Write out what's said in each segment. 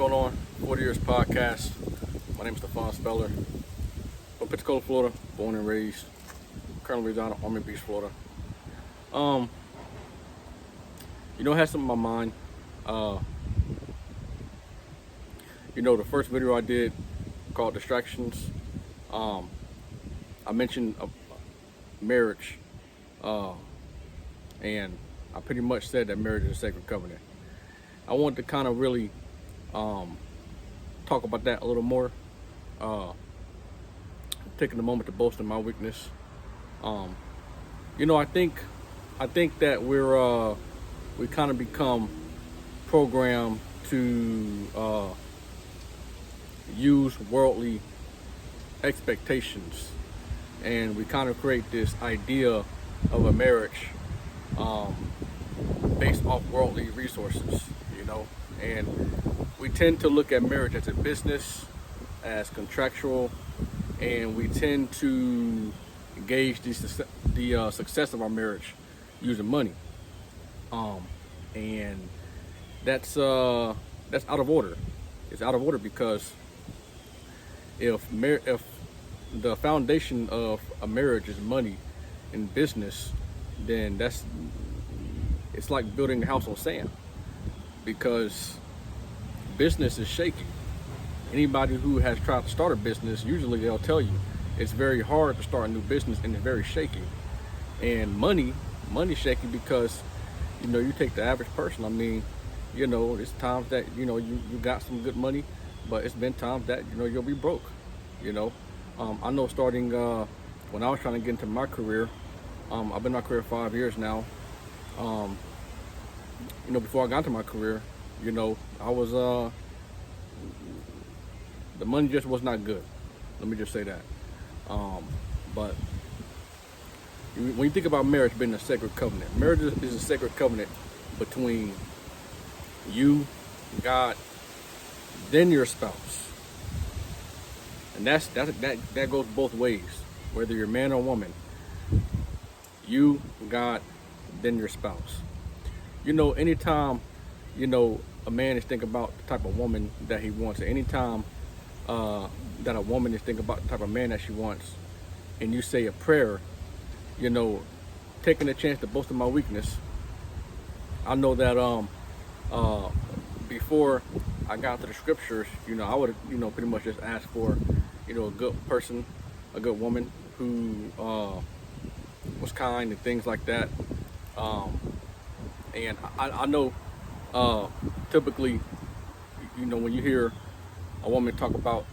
going on? 40 Years Podcast. My name is Stephon Speller. From Pensacola, Florida. Born and raised. Currently reside in Ormond Beach, Florida. I had something on my mind. The first video I did called Distractions. I mentioned marriage. And I pretty much said that marriage is a sacred covenant. I wanted to kind of really talk about that a little more. Taking a moment to boast in my weakness. I think that we kind of become programmed to use worldly expectations, and we kind of create this idea of a marriage based off worldly resources, and we tend to look at marriage as a business, as contractual, and we tend to gauge the success of our marriage using money, and that's out of order. It's out of order because if the foundation of a marriage is money and business, then it's like building a house on sand, because business is shaky. Anybody who has tried to start a business, usually they'll tell you it's very hard to start a new business and it's very shaky. And money's shaky because you take the average person. It's times that you got some good money, but it's been times that you'll be broke. I know starting when I was trying to get into my career, I've been in my career 5 years now. Before I got into my career, I was the money just was not good. Let me just say that. But when you think about marriage being a sacred covenant, marriage is a sacred covenant between you, God, then your spouse. And that goes both ways, whether you're man or woman. You, God, then your spouse. Anytime, a man is thinking about the type of woman that he wants, anytime that a woman is thinking about the type of man that she wants, and you say a prayer, taking a chance to boast in my weakness, I know that before I got to the scriptures, I would have, pretty much just asked for, a good person, a good woman who was kind and things like that. And I know typically, when you hear a woman talk about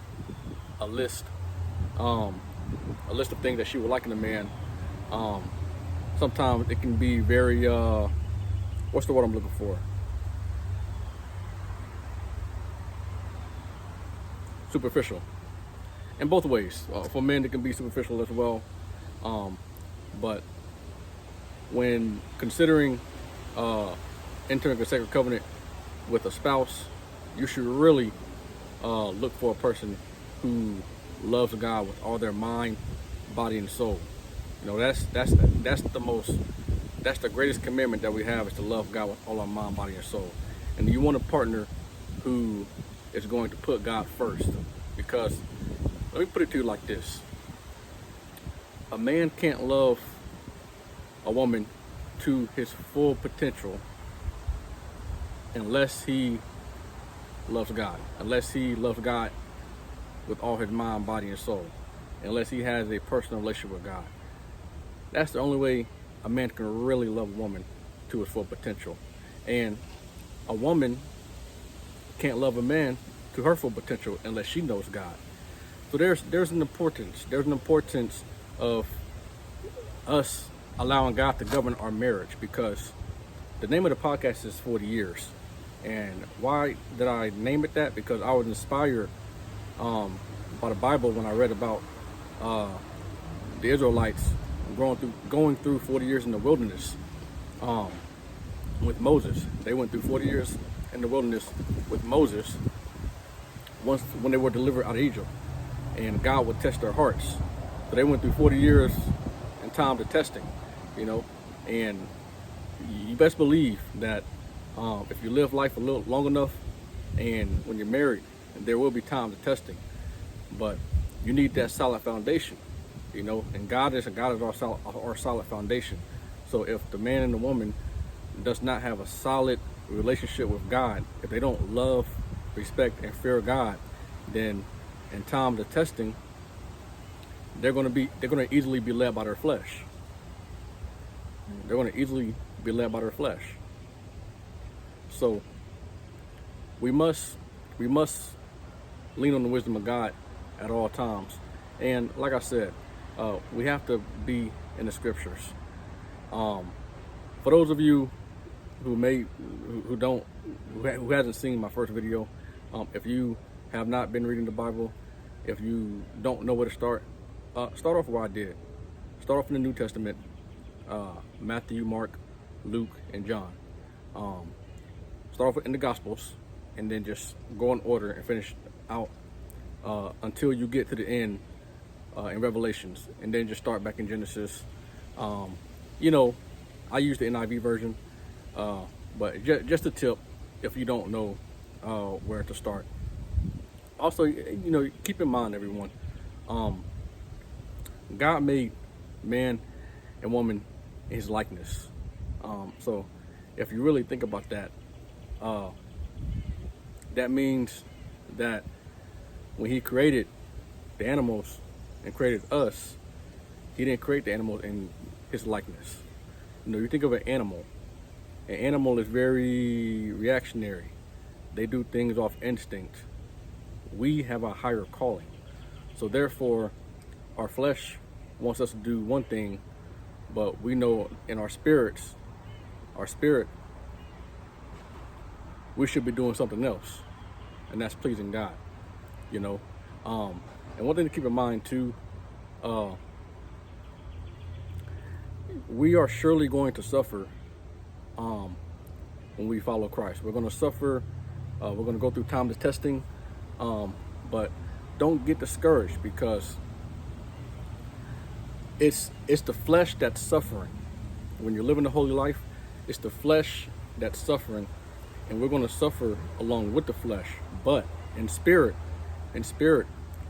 a list of things that she would like in a man, sometimes it can be very, what's the word I'm looking for? Superficial. In both ways. For men, it can be superficial as well. But when considering entering a sacred covenant with a spouse, you should really look for a person who loves God with all their mind, body, and soul. That's the greatest commandment that we have, is to love God with all our mind, body, and soul. And you want a partner who is going to put God first, because let me put it to you like this: a man can't love a woman to his full potential unless he loves God, with all his mind, body, and soul, unless he has a personal relationship with God. That's the only way a man can really love a woman to his full potential. And a woman can't love a man to her full potential unless she knows God. So there's an importance of us allowing God to govern our marriage, because the name of the podcast is 40 Years. And why did I name it that? Because I was inspired by the Bible when I read about the Israelites going through 40 years in the wilderness with Moses. They went through 40 years in the wilderness with Moses when they were delivered out of Egypt, and God would test their hearts. So they went through 40 years in time to testing, and you best believe that if you live life a little long enough, And when you're married, there will be times of testing, but you need that solid foundation, you know. And God is our solid foundation. So if the man and the woman does not have a solid relationship with God, if they don't love, respect, and fear God, then in times of testing, they're going to easily be led by their flesh. They're going to easily be led by their flesh. So we must lean on the wisdom of God at all times. And like I said, we have to be in the scriptures. For those of you who hasn't seen my first video, if you have not been reading the Bible, if you don't know where to start off where I did. Start off in the New Testament, Matthew, Mark, Luke, and John. Start off in the Gospels, and then just go in order and finish out until you get to the end in Revelations, and then just start back in Genesis. You know, I use the NIV version, but just a tip if you don't know where to start. Also, you know, keep in mind, everyone, God made man and woman in his likeness. So if you really think about that, that means that when he created the animals and created us, he didn't create the animals in his likeness. You know, you think of an animal is very reactionary. They do things off instinct. We have a higher calling. So therefore, our flesh wants us to do one thing, but we know in our spirit, we should be doing something else, and that's pleasing God, you know. And one thing to keep in mind too, we are surely going to suffer when we follow Christ. We're going to suffer. We're going to go through times of testing, but don't get discouraged, because it's the flesh that's suffering. When you're living the holy life, it's the flesh that's suffering, and we're going to suffer along with the flesh. But in spirit,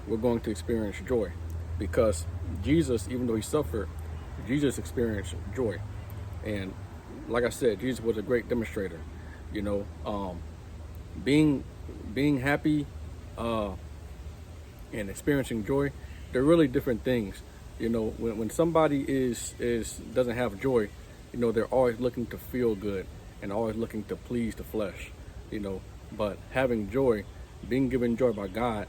we're going to experience joy, because Jesus, even though he suffered, Jesus experienced joy. And like I said, Jesus was a great demonstrator. You know, being happy and experiencing joy, they're really different things. You know, when somebody doesn't have joy, you know, they're always looking to feel good and always looking to please the flesh. You know, but having joy, being given joy by God,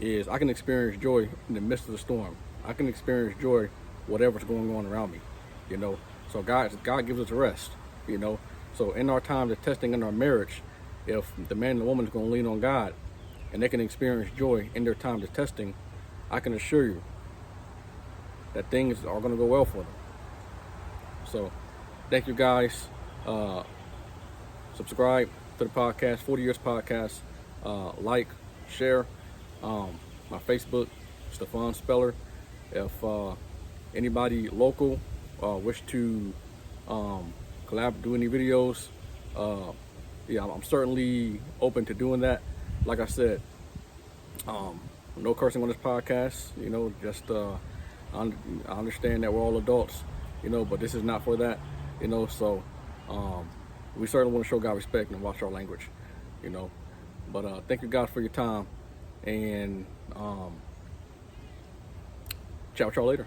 is I can experience joy in the midst of the storm. I can experience joy whatever's going on around me. You know, so God gives us rest. You know, so in our time of testing in our marriage, if the man and the woman is going to lean on God and they can experience joy in their time of testing, I can assure you that things are going to go well for them. So thank you guys. Subscribe to the podcast, 40 Years Podcast. Like, share. My Facebook, Stefan Speller. If anybody local wish to do any videos, yeah, I'm certainly open to doing that. Like I said, no cursing on this podcast. You know, just I understand that we're all adults, you know, but this is not for that, you know. So we certainly want to show God respect and watch our language, you know. But thank you guys for your time, and chat with y'all later.